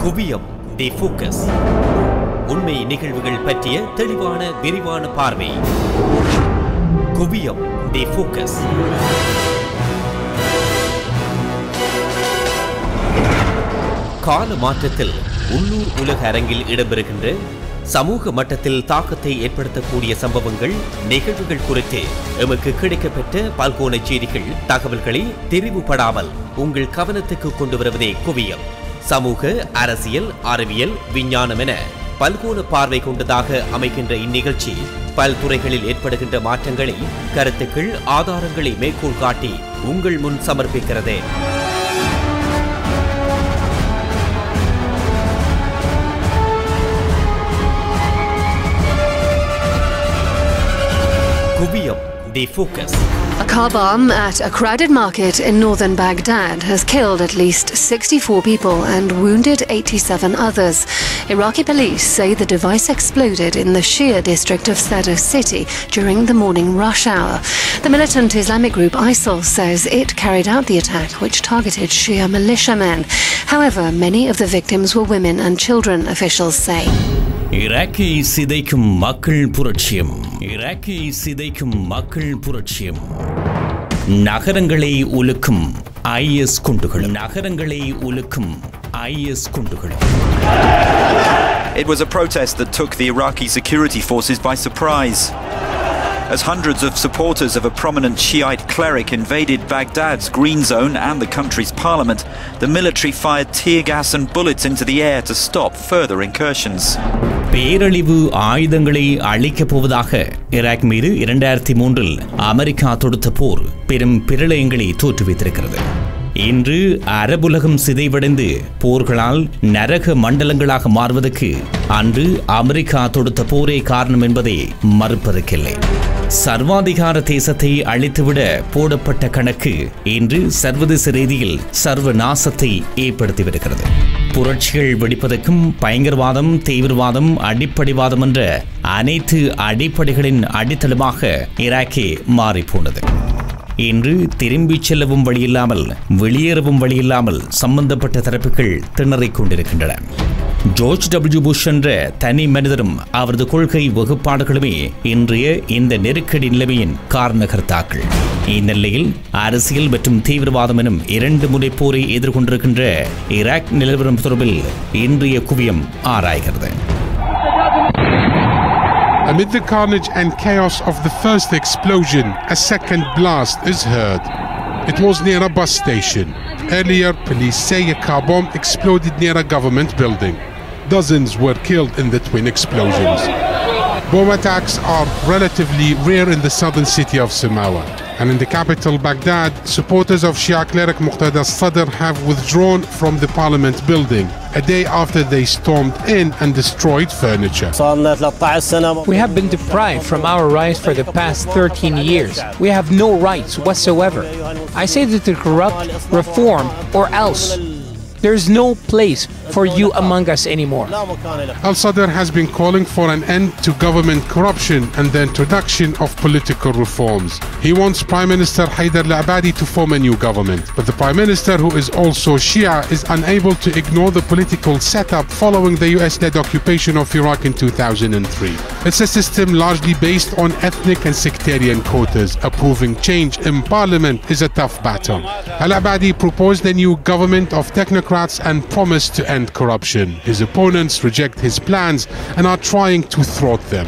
குவியம் தி ஃபோக்கஸ். உண்மை நிகழ்வுகள் பற்றிய தெளிவான விரிவான பார்வை. குவியம் தி ஃபோக்கஸ். கால மாற்றத்தில் உள்ளூர் உலக அரங்கில் இடம்பெறுகின்ற சமூக மட்டத்தில் தாக்கத்தை ஏற்படுத்தக்கூடிய சம்பவங்கள், நிகழ்வுகள் குறித்து எமக்கு கிடைக்கப்பட்ட பல்கோண செய்திகள், தகவல்களை தெரிவுபடாமல் உங்கள் கவனத்துக்கு கொண்டு வருவதே குவியம். சமூக, அரசியல், அறிவியல், விஞ்ஞானம் என பல்கோண பார்வை கொண்டதாக அமைகின்ற இந்நிகழ்ச்சி பல்துறைகளில் ஏற்படுகின்ற மாற்றங்களை, கருத்துக்கள், ஆதாரங்களை மேற்கோள் காட்டி உங்கள் முன் சமர்ப்பிக்கிறது. Kuviyam KuviyamTheFocus. A car bomb at a crowded market in northern Baghdad has killed at least 64 people and wounded 87 others. Iraqi police say the device exploded in the Shia district of Sadr city during the morning rush hour. The militant Islamic group ISIL says it carried out the attack, which targeted Shia militiamen. However, many of the victims were women and children, officials say. இராக்கை சிதைக்கும் மக்கள் புரட்சியம். இராக்கை சிதைக்கும் மக்கள் புரட்சியம். நகரங்களை உலுக்கும் ஐ.எஸ குண்டுகள். நகரங்களை உலுக்கும் ஐ.எஸ குண்டுகள். It was a protest that took the Iraqi security forces by surprise. As hundreds of supporters of a prominent Shiite cleric invaded Baghdad's green zone and the country's parliament, the military fired tear gas and bullets into the air to stop further incursions. பேரழிவு ஆயுதங்களை அழிக்கப் போவதாக Iraq மீது 2003 America தொடுத்த போர் பெரும் பிரளயங்களை தோற்றுவித்திருக்கிறது. இன்று அரபுலகம் சிதைவடைந்து போர்களால் நரக மண்டலங்களாக மாறுவதற்கு அன்று அமெரிக்கா தொடுத்த போரே காரணம் என்பதை மறுப்பதற்கில்லை. சர்வாதிகார தேசத்தை அழித்துவிட போடப்பட்ட கணக்கு இன்று சர்வதேச ரீதியில் சர்வ நாசத்தை ஏற்படுத்திவிடுகிறது. புரட்சிகள் வெடிப்பதற்கும் பயங்கரவாதம், தீவிரவாதம், அடிப்படைவாதம் என்ற அனைத்து அடிப்படைகளின் அடித்தளமாக ஈராக்கே மாறிப்போனது. இன்று திரும்பிச் செல்லவும் வழியில்லாமல், வெளியேறவும் வழியில்லாமல் சம்பந்தப்பட்ட தரப்புகள் திணறிக் கொண்டிருக்கின்றன. ஜார்ஜ் டபிள்யூ புஷ் என்ற தனி மனிதரும் அவரது கொள்கை வகுப்பாடுகளுமே இன்றைய இந்த நெருக்கடி நிலைமையின் காரணகர்த்தாக்கள். இந்நிலையில் அரசியல் மற்றும் தீவிரவாதம் எனும் 2 முனை போரை எதிர்கொண்டிருக்கின்ற ஈராக் நிலவரம் தொடர்பில் இன்றைய குவியம் ஆராய்கிறது. Amid the carnage and chaos of the first explosion, a second blast is heard. It was near a bus station. Earlier, police say a car bomb exploded near a government building. Dozens were killed in the twin explosions. Bomb attacks are relatively rare in the southern city of Samawa. And in the capital, Baghdad, supporters of Shia cleric Muqtada Sadr have withdrawn from the parliament building a day after they stormed in and destroyed furniture. We have been deprived from our rights for the past 13 years. We have no rights whatsoever. I say that to corrupt, reform, or else. There is no place for you among us anymore. Al-Sadr has been calling for an end to government corruption and the introduction of political reforms. He wants Prime Minister Haider lAbadi to form a new government. But the Prime Minister, who is also Shia, is unable to ignore the political setup following the US-led occupation of Iraq in 2003. It's a system largely based on ethnic and sectarian quotas. Approving change in parliament is a tough battle. Al-Abadi proposed a new government of technocrats and promised to end corruption. His opponents reject his plans and are trying to thwart them.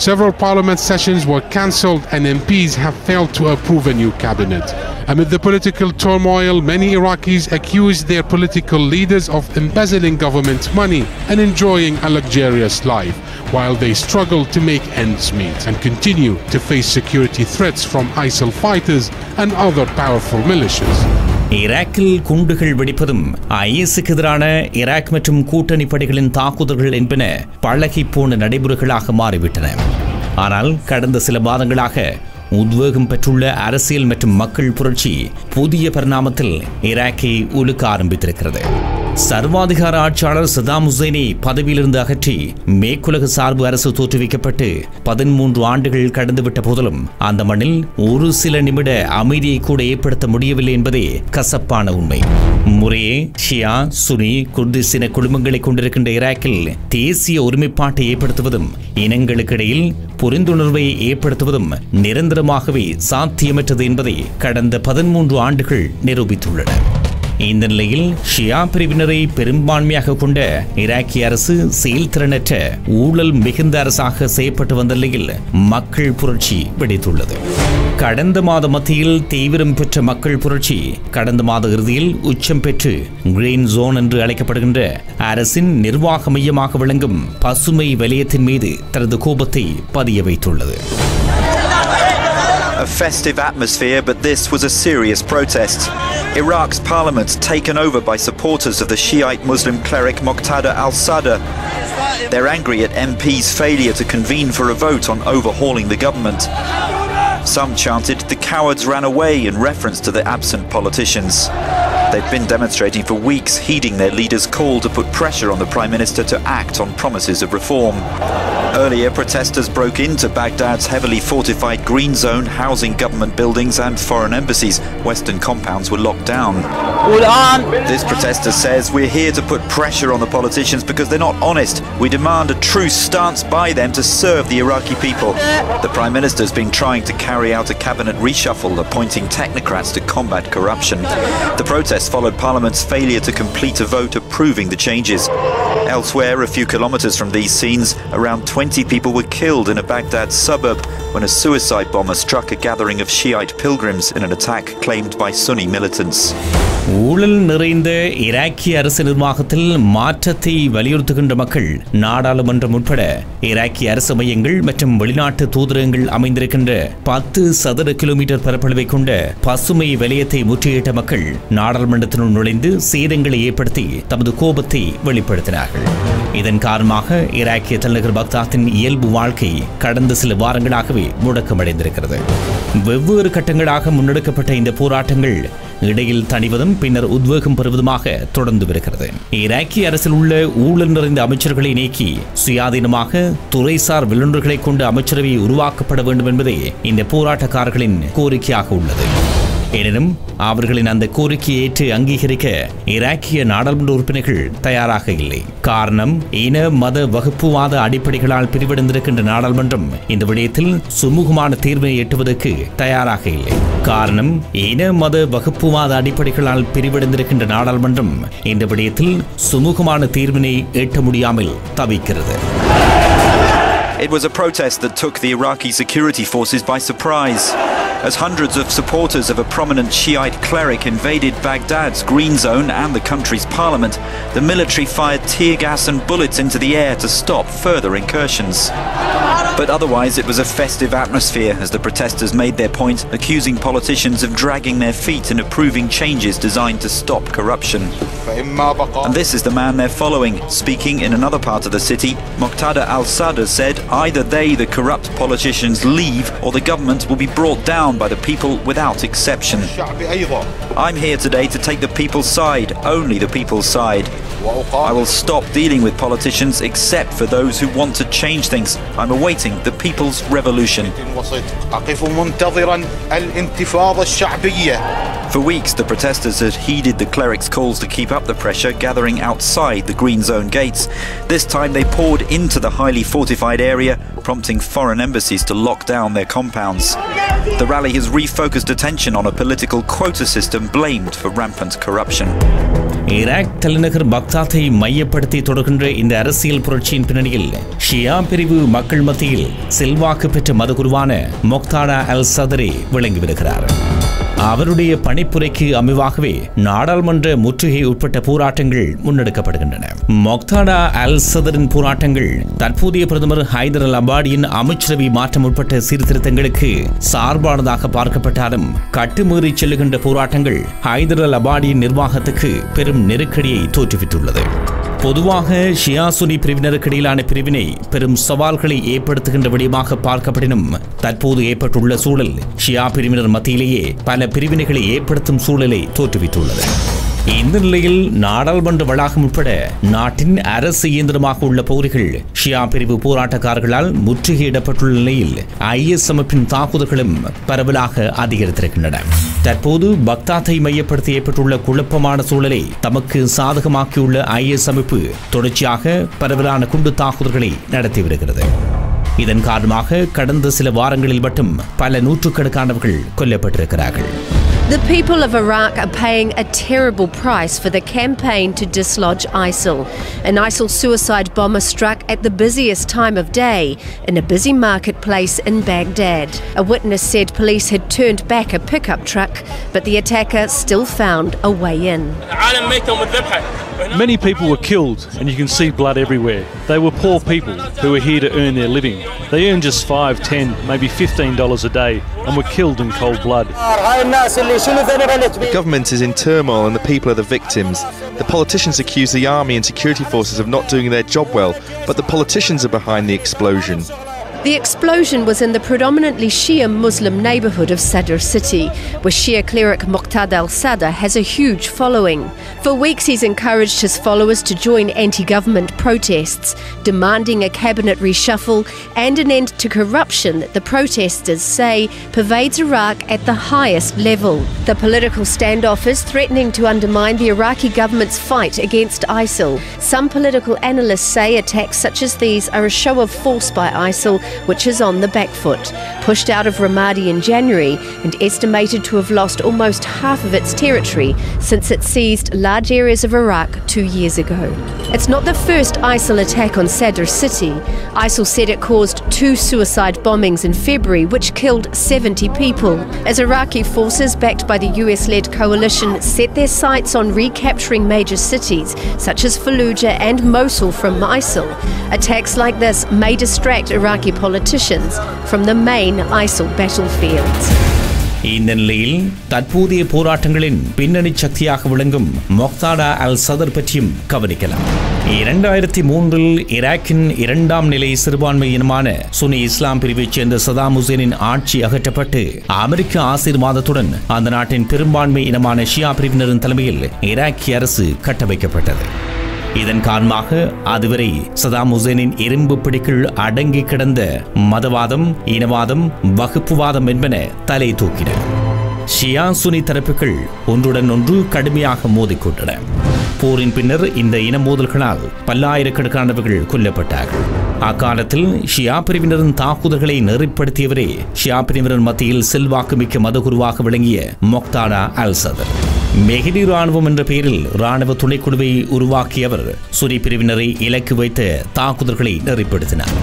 Several parliament sessions were cancelled and MPs have failed to approve a new cabinet. Amid the political turmoil, many Iraqis accuse their political leaders of embezzling government money and enjoying a luxurious life, while they struggle to make ends meet and continue to face security threats from ISIL fighters and other powerful militias. ஈராக்கில் குண்டுகள் வெடிப்பதும் ஐஎஸ்க்கு எதிரான Iraq மற்றும் கூட்டணி படைகளின் தாக்குதல்கள் என்பன பழகிப்போன நடைமுறைகளாக மாறிவிட்டன. ஆனால் கடந்த சில மாதங்களாக உத்வேகம் பெற்றுள்ள அரசியல் மற்றும் மக்கள் புரட்சி புதிய பரிணாமத்தில் ஈராக்கை உலுக்க ஆரம்பித்திருக்கிறது. சர்வாதிகார ஆட்சியாளர் சதாம் ஹுசைனை பதவியிலிருந்து அகற்றி மேற்குலக சார்பு அரசு தோற்றுவிக்கப்பட்டு 13 ஆண்டுகள் கடந்துவிட்ட போதிலும் அந்த மண்ணில் ஒரு சில நிமிட அமைதியை கூட ஏற்படுத்த முடியவில்லை என்பதே கசப்பான உண்மை. முறையே ஷியா, சுனி, குர்திஸ் இன குடும்பங்களை கொண்டிருக்கின்ற ஈராக்கில் தேசிய ஒருமைப்பாட்டை ஏற்படுத்துவதும் இனங்களுக்கிடையில் புரிந்துணர்வை ஏற்படுத்துவதும் நிரந்தரமாகவே சாத்தியமற்றது என்பதை கடந்த 13 ஆண்டுகள் நிரூபித்துள்ளன. இந்த நிலையில் ஷியா பிரிவினரை பெரும்பான்மையாக கொண்ட ஈராக்கிய அரசு செயல்திறனற்ற ஊழல் மிகுந்த அரசாக செயற்பட்டு வந்த நிலையில் மக்கள் புரட்சி வெடித்துள்ளது. கடந்த மாத மத்தியில் தீவிரம் பெற்ற மக்கள் புரட்சி கடந்த மாத இறுதியில் உச்சம் பெற்று கிரீன் ஜோன் என்று அழைக்கப்படுகின்ற அரசின் நிர்வாக மையமாக விளங்கும் பசுமை வலயத்தின் மீது தனது கோபத்தை பதிய வைத்துள்ளது. A festive atmosphere, but this was a serious protest. Iraq's parliament taken over by supporters of the Shiite Muslim cleric Muqtada al-Sadr. They're angry at MPs' failure to convene for a vote on overhauling the government. Some chanted, "The cowards ran away," in reference to the absent politicians. They've been demonstrating for weeks, heeding their leader's call to put pressure on the Prime Minister to act on promises of reform. Earlier, protesters broke into Baghdad's heavily fortified green zone, housing government buildings and foreign embassies. Western compounds were locked down. This protester says, "We're here to put pressure on the politicians because they're not honest. We demand a true stance by them to serve the Iraqi people." The Prime Minister's been trying to carry out a cabinet reshuffle, appointing technocrats to combat corruption. The protests followed Parliament's failure to complete a vote approving the changes. Elsewhere, a few kilometers from these scenes, around 20 people were killed in a Baghdad suburb when a suicide bomber struck a gathering of Shiite pilgrims in an attack claimed by Sunni militants. ஊழல் நிறைந்த ஈராக்கிய அரசு நிர்வாகத்தில் மாற்றத்தை வலியுறுத்துகின்ற மக்கள் நாடாளுமன்றம் உட்பட ஈராக்கிய அரசு மையங்கள் மற்றும் வெளிநாட்டு தூதரகங்கள் அமைந்திருக்கின்ற 10 சதுர கிலோமீட்டர் பரப்பளவை கொண்ட பசுமை வலயத்தை முற்றுகையிட்ட மக்கள் நாடாளுமன்றத்தினுள் நுழைந்து சேதங்களை ஏற்படுத்தி தமது கோபத்தை வெளிப்படுத்தினார்கள். இதன் காரணமாக ஈராக்கிய தலைநகர் பக்தாத்தின் இயல்பு வாழ்க்கை கடந்த சில வாரங்களாகவே முடக்கமடைந்திருக்கிறது. வெவ்வேறு கட்டங்களாக முன்னெடுக்கப்பட்ட இந்த போராட்டங்கள் இடையில் தணிவதும் பின்னர் உத்வேகம் பெறுவதுமாக தொடர்ந்து வருகிறது. ஈராக்கிய அரசில் உள்ள ஊழல் நிறைந்த அமைச்சர்களை நீக்கி சுயாதீனமாக துறைசார் வல்லுநர்களை கொண்ட அமைச்சரவை உருவாக்கப்பட வேண்டும் என்பதே இந்த போராட்டக்காரர்களின் கோரிக்கையாக உள்ளது. எனினும் அவர்களின் அந்த கோரிக்கையை ஏற்று அங்கீகரிக்க ஈராக்கிய நாடாளுமன்ற உறுப்பினர்கள் தயாராக இல்லை. காரணம், இன மத வகுப்புவாத அடிப்படைகளால் பிரிவடைந்திருக்கின்ற நாடாளுமன்றம் இந்த விடயத்தில் சுமூகமான தீர்வினை எட்டுவதற்கு தயாராக இல்லை. காரணம், இன மத வகுப்புவாத அடிப்படைகளால் பிரிவடைந்திருக்கின்ற நாடாளுமன்றம் இந்த விடயத்தில் சுமூகமான தீர்வினை எட்ட முடியாமல் தவிக்கிறது. It was a protest that took the Iraqi security forces by surprise. As hundreds of supporters of a prominent Shiite cleric invaded Baghdad's green zone and the country's parliament, the military fired tear gas and bullets into the air to stop further incursions. But otherwise it was a festive atmosphere as the protesters made their point, accusing politicians of dragging their feet in approving changes designed to stop corruption. And this is the man they're following. Speaking in another part of the city, Muqtada al-Sadr said either they, the corrupt politicians, leave or the government will be brought down by the people without exception. I'm here today to take the people's side, only the people's side. I will stop dealing with politicians except for those who want to change things. I'm awaiting the people's revolution. For weeks, the protesters had heeded the cleric's calls to keep up the pressure, gathering outside the green zone gates. This time they poured into the highly fortified area, prompting foreign embassies to lock down their compounds. The rally has refocused attention on a political quota system blamed for rampant corruption. Iraq தலைநகர் பக்தாத்தை மையப்படுத்தி தொடர்கின்ற இந்த அரசியல் புரட்சியின் பின்னணியில் ஷியா பிரிவு மக்கள் மத்தியில் செல்வாக்கு பெற்ற மதகுருவான முக்தாடா அல்-சதரி விளங்கி வருகிறார். அவருடைய பணிப்புரைக்கு அமைவாகவே நாடாளுமன்ற முற்றுகை உட்பட்ட போராட்டங்கள் முன்னெடுக்கப்படுகின்றன. முக்தாடா அல்-சதரின் போராட்டங்கள் தற்போதைய பிரதமர் ஹைதர் லபாடியின் அமைச்சரவை மாற்றம் உட்பட்ட சீர்திருத்தங்களுக்கு சார்பானதாக பார்க்கப்பட்டாலும் கட்டுமீறி செல்லுகின்ற போராட்டங்கள் ஹைதர் லபாடியின் நிர்வாகத்துக்கு பெரும் நெருக்கடியை தோற்றுவித்துள்ளது. பொதுவாக ஷியா சுனி பிரிவினருக்கு இடையிலான பிரிவினை பெரும் சவால்களை ஏற்படுத்துகின்ற விடயமாக பார்க்கப்படினும் தற்போது ஏற்பட்டுள்ள சூழல் ஷியா பிரிவினர் மத்தியிலேயே பல பிரிவினைகளை ஏற்படுத்தும் சூழலை தோற்றுவித்துள்ளது. இந்த நிலையில் நாடாளுமன்ற வளாகம் உட்பட நாட்டின் அரசு இயந்திரமாக உள்ள பகுதிகள் ஷியா பிரிவு போராட்டக்காரர்களால் முற்றுகையிடப்பட்டுள்ள நிலையில் ஐஎஸ் அமைப்பின் தாக்குதல்களும் பரவலாக அதிகரித்திருக்கின்றன. தற்போது பக்தாத்தை மையப்படுத்தி ஏற்பட்டுள்ள குழப்பமான சூழலை தமக்கு சாதகமாக்கியுள்ள ஐஎஸ் அமைப்பு தொடர்ச்சியாக பரவலான குண்டு தாக்குதல்களை நடத்தி வருகிறது. இதன் காரணமாக கடந்த சில வாரங்களில் மட்டும் பல நூற்றுக்கணக்கானவர்கள் கொல்லப்பட்டிருக்கிறார்கள். The people of Iraq are paying a terrible price for the campaign to dislodge ISIL. An ISIL suicide bomber struck at the busiest time of day in a busy marketplace in Baghdad. A witness said police had turned back a pickup truck, but the attacker still found a way in. Many people were killed, and you can see blood everywhere. They were poor people who were here to earn their living. They earned just $5, $10, maybe $15 a day and were killed in cold blood. The government is in turmoil and the people are the victims. The politicians accuse the army and security forces of not doing their job well, but the politicians are behind the explosion. The explosion was in the predominantly Shia Muslim neighbourhood of Sadr city, where Shia cleric Muqtada al-Sadr has a huge following. For weeks he's encouraged his followers to join anti-government protests, demanding a cabinet reshuffle and an end to corruption that the protesters say pervades Iraq at the highest level. The political standoff is threatening to undermine the Iraqi government's fight against ISIL. Some political analysts say attacks such as these are a show of force by ISIL, which is on the back foot. Pushed out of Ramadi in January and estimated to have lost almost half of its territory since it seized large areas of Iraq 2 years ago. It's not the first ISIL attack on Sadr city. ISIL said it caused 2 suicide bombings in February, which killed 70 people. As Iraqi forces backed by the US-led coalition set their sights on recapturing major cities such as Fallujah and Mosul from ISIL, attacks like this may distract Iraqi politicians from the main ISIL battlefields. இந்த நிலையில் தற்போதைய போராட்டங்களின் பின்னணி சக்தியாக விளங்கும் முக்தாடா அல்-சதர் பற்றியும் கவனிக்கலாம். 2003 ஈராக்கின் 2ஆம் நிலை சிறுபான்மை இனமான சுன்னி இஸ்லாம் பிரிவைச் சேர்ந்த சதாம் ஹுசேனின் ஆட்சி அகற்றப்பட்டு அமெரிக்க ஆசீர்வாதத்துடன் அந்த நாட்டின் பெரும்பான்மை இனமான ஷியா பிரிவினரின் தலைமையில் ஈராக்கிய அரசு கட்டமைக்கப்பட்டது. இதன் காரணமாக அதுவரை சதாம் ஹுசேனின் இரும்பு பிடிக்குள் அடங்கி கிடந்த மதவாதம், இனவாதம், வகுப்புவாதம் என்பன தலை தூக்கின. ஷியா சுனி தரப்புகள் ஒன்றுடன் ஒன்று கடுமையாக மோதிக்கொண்டன. போரின் பின்னர் இந்த இன மோதல்களால் பல்லாயிரக்கணக்கானவர்கள் கொல்லப்பட்டார்கள். அக்காலத்தில் ஷியா பிரிவினரின் தாக்குதல்களை நெறிப்படுத்தியவரே ஷியா பிரிவினர் மத்தியில் செல்வாக்குமிக்க மதகுருவாக விளங்கிய முக்தாடா அல்-சதர். மெஹதி ராணுவம் என்ற பெயரில் ராணுவ துணைக்குழுவை உருவாக்கிய அவர் சுனி பிரிவினரை இலக்கு வைத்த தாக்குதல்களை நெறிப்படுத்தினார்.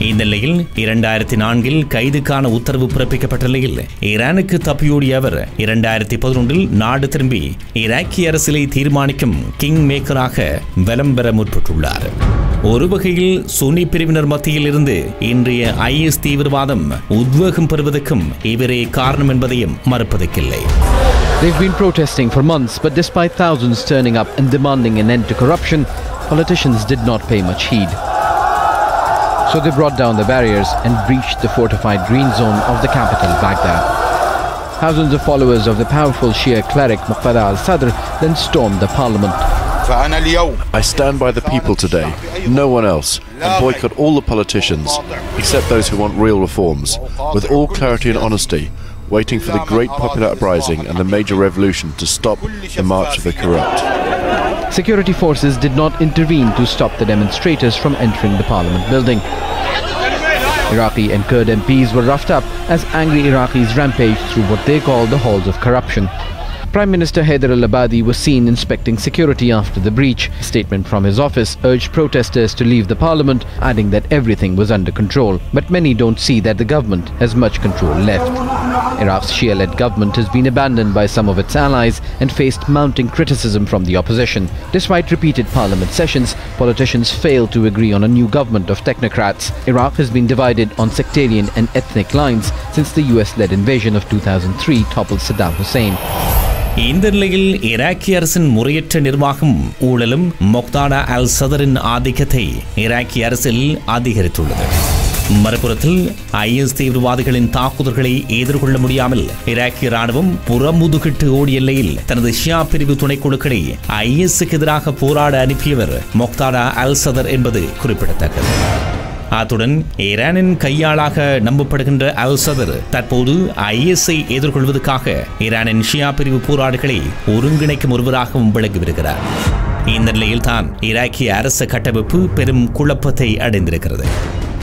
இந்த நிலையில் 2004 கைதுக்கான உத்தரவு பிறப்பிக்கப்பட்ட நிலையில் ஈரானுக்கு தப்பியோடிய அவர் 2011 நாடு திரும்பி ஈராக்கிய அரசியலை தீர்மானிக்கும் கிங் மேக்கராக வலம் பெற முற்பட்டுள்ளார். ஒரு வகையில் சுன்னி பிரிவினர் மத்தியில் இருந்து இன்றைய ஐஎஸ் தீவிரவாதம் உத்வேகம் பெறுவதற்கும் இவரே காரணம் என்பதையும் மறுப்பதற்கில்லை. They've been protesting for months, but despite thousands turning up and demanding an end to corruption, politicians did not pay much heed. So they brought down the barriers and breached the fortified green zone of the capital, Baghdad. Thousands of followers of the powerful Shia cleric Muqtada al-Sadr then stormed the parliament. I stand by the people today, no one else, and boycott all the politicians, except those who want real reforms, with all clarity and honesty, waiting for the great popular uprising and the major revolution to stop the march of the corrupt. Security forces did not intervene to stop the demonstrators from entering the parliament building. Iraqi and Kurd MPs were roughed up as angry Iraqis rampaged through what they call the halls of corruption. Prime Minister Haider lAbadi was seen inspecting security after the breach. A statement from his office urged protesters to leave the parliament, adding that everything was under control. But many don't see that the government has much control left. Iraq's Shia-led government has been abandoned by some of its allies and faced mounting criticism from the opposition. Despite repeated parliament sessions, politicians failed to agree on a new government of technocrats. Iraq has been divided on sectarian and ethnic lines since the US-led invasion of 2003 toppled Saddam Hussein. இந்த நிலையில் ஈராக்கிய அரசின் முறையற்ற நிர்வாகம், ஊழலும் முக்தாடா அல்-சதரின் ஆதிக்கத்தை ஈராக்கிய அரசில் அதிகரித்துள்ளது. மறுபுறத்தில் ஐஎஸ் தீவிரவாதிகளின் தாக்குதல்களை எதிர்கொள்ள முடியாமல் ஈராக்கிய ராணுவம் புறமுதுகிட்டு ஓடிய எல்லையில் தனது ஷியா பிரிவு துணைக்குழுக்களை ஐஎஸ்க்கு எதிராக போராட அனுப்பியவர் மொக்தாடா அல் சதர் என்பது குறிப்பிடத்தக்கது. அத்துடன் ஈரானின் கையாளாக நம்பப்படுகின்ற அல் சதர் தற்போது ஐஎஸ்ஐ எதிர்கொள்வதற்காக ஈரானின் ஷியா பிரிவு போராளிகளை ஒருங்கிணைக்கும் ஒருவராகவும் விளங்கி வருகிறார். இந்த நிலையில்தான் ஈராக்கிய அரசு கட்டமைப்பு பெரும் குழப்பத்தை அடைந்திருக்கிறது.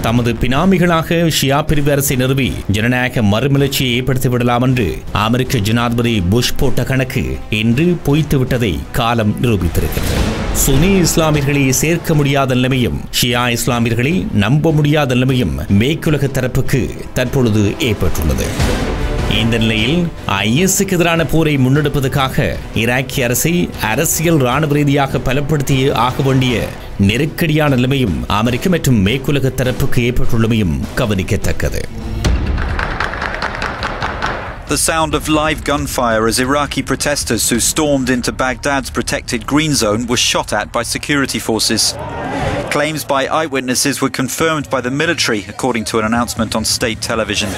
தமது பினாமிகளாக ஷியா பிரிவு அரசை நிறுவி ஜனநாயக மறுமலர்ச்சியை ஏற்படுத்திவிடலாம் என்று அமெரிக்க ஜனாதிபதி புஷ் போட்ட கணக்கு இன்று பொய்த்துவிட்டதை காலம் நிரூபித்திருக்கிறது. சுனி இஸ்லாமியர்களை சேர்க்க முடியாத நிலைமையும் ஷியா இஸ்லாமியர்களை நம்ப முடியாத நிலைமையும் மேற்குலக தரப்புக்கு தற்பொழுது ஏற்பட்டுள்ளது. இந்த நிலையில் ஐஎஸ்க்கு எதிரான போரை முன்னெடுப்பதற்காக ஈராக்கிய அரசை அரசியல் ராணுவ ரீதியாக பலப்படுத்தியே ஆக வேண்டிய நெருக்கடியான நிலைமையும் அமெரிக்க மற்றும் மேற்குலக தரப்புக்கு ஏற்பட்டுள்ளமையும் கவனிக்கத்தக்கது. The sound of live gunfire as Iraqi protesters who stormed into Baghdad's protected green zone were shot at by security forces. Claims by eyewitnesses were confirmed by the military, according to an announcement on state television.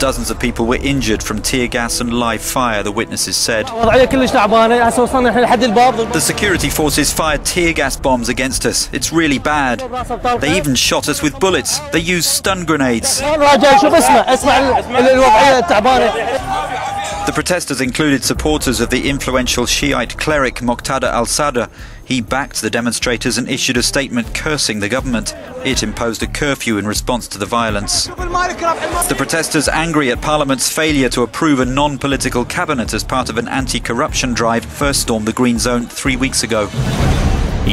Dozens of people were injured from tear gas and live fire, the witnesses said. The security forces fired tear gas bombs against us. It's really bad. They even shot us with bullets. They used stun grenades. The protesters included supporters of the influential Shiite cleric Muqtada al-Sadr. He backed the demonstrators and issued a statement cursing the government. It imposed a curfew in response to the violence. The protesters, angry at Parliament's failure to approve a non-political cabinet as part of an anti-corruption drive, first stormed the Green Zone 3 weeks ago.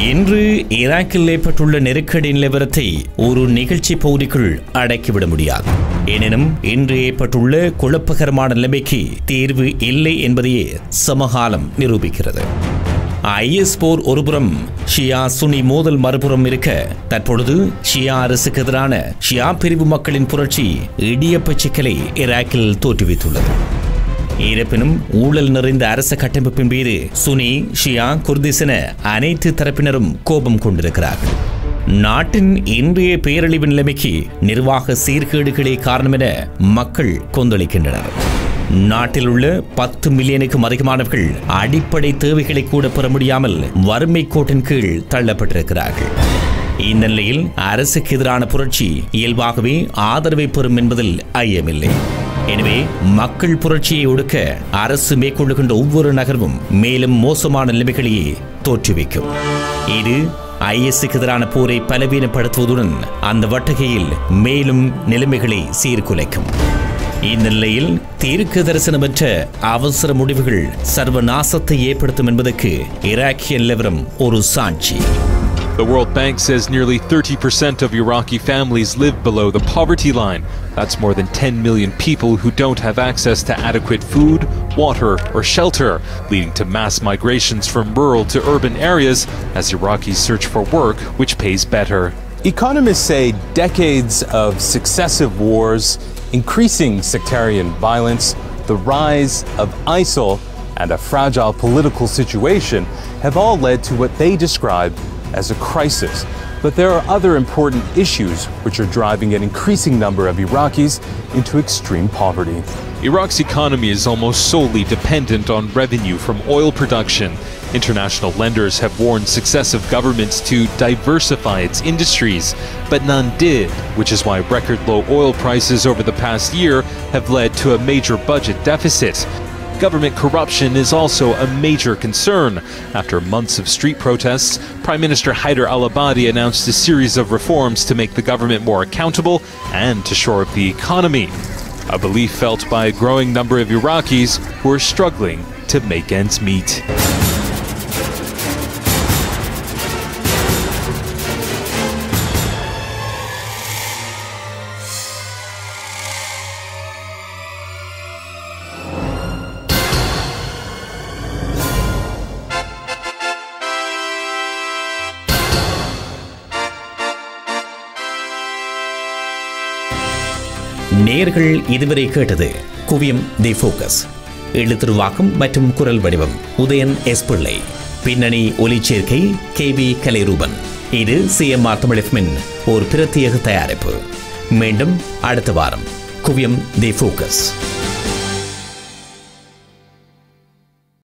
இன்று ஈராக்கில் ஏற்பட்டுள்ள நெருக்கடி நிலவரத்தை ஒரு நிகழ்ச்சி பகுதிக்குள் அடக்கிவிட முடியாது. எனினும் இன்று ஏற்பட்டுள்ள குழப்பகரமான நிலைமைக்கு தீர்வு இல்லை என்பதையே சமகாலம் நிரூபிக்கிறது. ஐஎஸ் போர் ஒருபுறம் ஷியா சுனி மோதல் மறுபுறம் இருக்க தற்பொழுது ஷியா அரசுக்கு எதிரான ஷியா பிரிவு மக்களின் புரட்சி இடியப்ப சிக்கலை ஈராக்கில் தோற்றுவித்துள்ளது. இருப்பினும் ஊழல் நிறைந்த அரச கட்டமைப்பின் மீது சுனி ஷியா குர்திஸ் என அனைத்து தரப்பினரும் கோபம் கொண்டிருக்கிறார்கள். நாட்டின் இன்றைய பேரழிவு நிலைமைக்கு நிர்வாக சீர்கேடுகளே காரணம் என மக்கள் கொந்தளிக்கின்றனர். நாட்டில் உள்ள 10 மில்லியனுக்கும் அதிகமானவர்கள் அடிப்படை தேவைகளை கூட பெற முடியாமல் வறுமை கோட்டின் கீழ் தள்ளப்பட்டிருக்கிறார்கள். இந்த நிலையில் அரசுக்கு எதிரான புரட்சி இயல்பாகவே ஆதரவை பெறும் என்பதில் ஐயமில்லை. எனவே மக்கள் புரட்சியை ஒடுக்க அரசு மேற்கொள்ளுகின்ற ஒவ்வொரு நகர்வும் மேலும் மோசமான நிலைமைகளையே தோற்றுவிக்கும். இது ஐஎஸ்க்கு எதிரான போரை பலவீனப்படுத்துவதுடன் அந்த வட்டகையில் மேலும் நிலைமைகளை சீர்குலைக்கும். இந்த நிலையில் தீர்க்க தரிசனமற்ற அவசர முடிவுகள் சர்வநாசத்தை ஏற்படுத்தும் என்பதற்கு ஈராக்கிய நிலவரம் ஒரு சாட்சி. The World Bank says nearly 30% of Iraqi families live below the poverty line. That's more than 10 million people who don't have access to adequate food, water, or shelter, leading to mass migrations from rural to urban areas as Iraqis search for work which pays better. Economists say decades of successive wars, increasing sectarian violence, the rise of ISIL, and a fragile political situation have all led to what they describe as a crisis. But there are other important issues which are driving an increasing number of Iraqis into extreme poverty. Iraq's economy is almost solely dependent on revenue from oil production. International lenders have warned successive governments to diversify its industries, but none did, which is why record low oil prices over the past year have led to a major budget deficit. Government corruption is also a major concern. After months of street protests, Prime Minister Haider lAbadi announced a series of reforms to make the government more accountable and to shore up the economy. A belief felt by a growing number of Iraqis who are struggling to make ends meet. நேயர்கள் இதுவரை கேட்டது குவியம் தி focus. எழுத்துருவாக்கம் மற்றும் குரல் வடிவம் Udayan S பிள்ளை. பின்னணி ஒலிச்சேர்க்கை KV Kalairoopan. இது சிஎம்ஆர் தமிழ் எஃப்எம்மின் ஒரு பிரத்யேக தயாரிப்பு. மீண்டும் அடுத்த வாரம் குவியம் தி ஃபோக்கஸ்.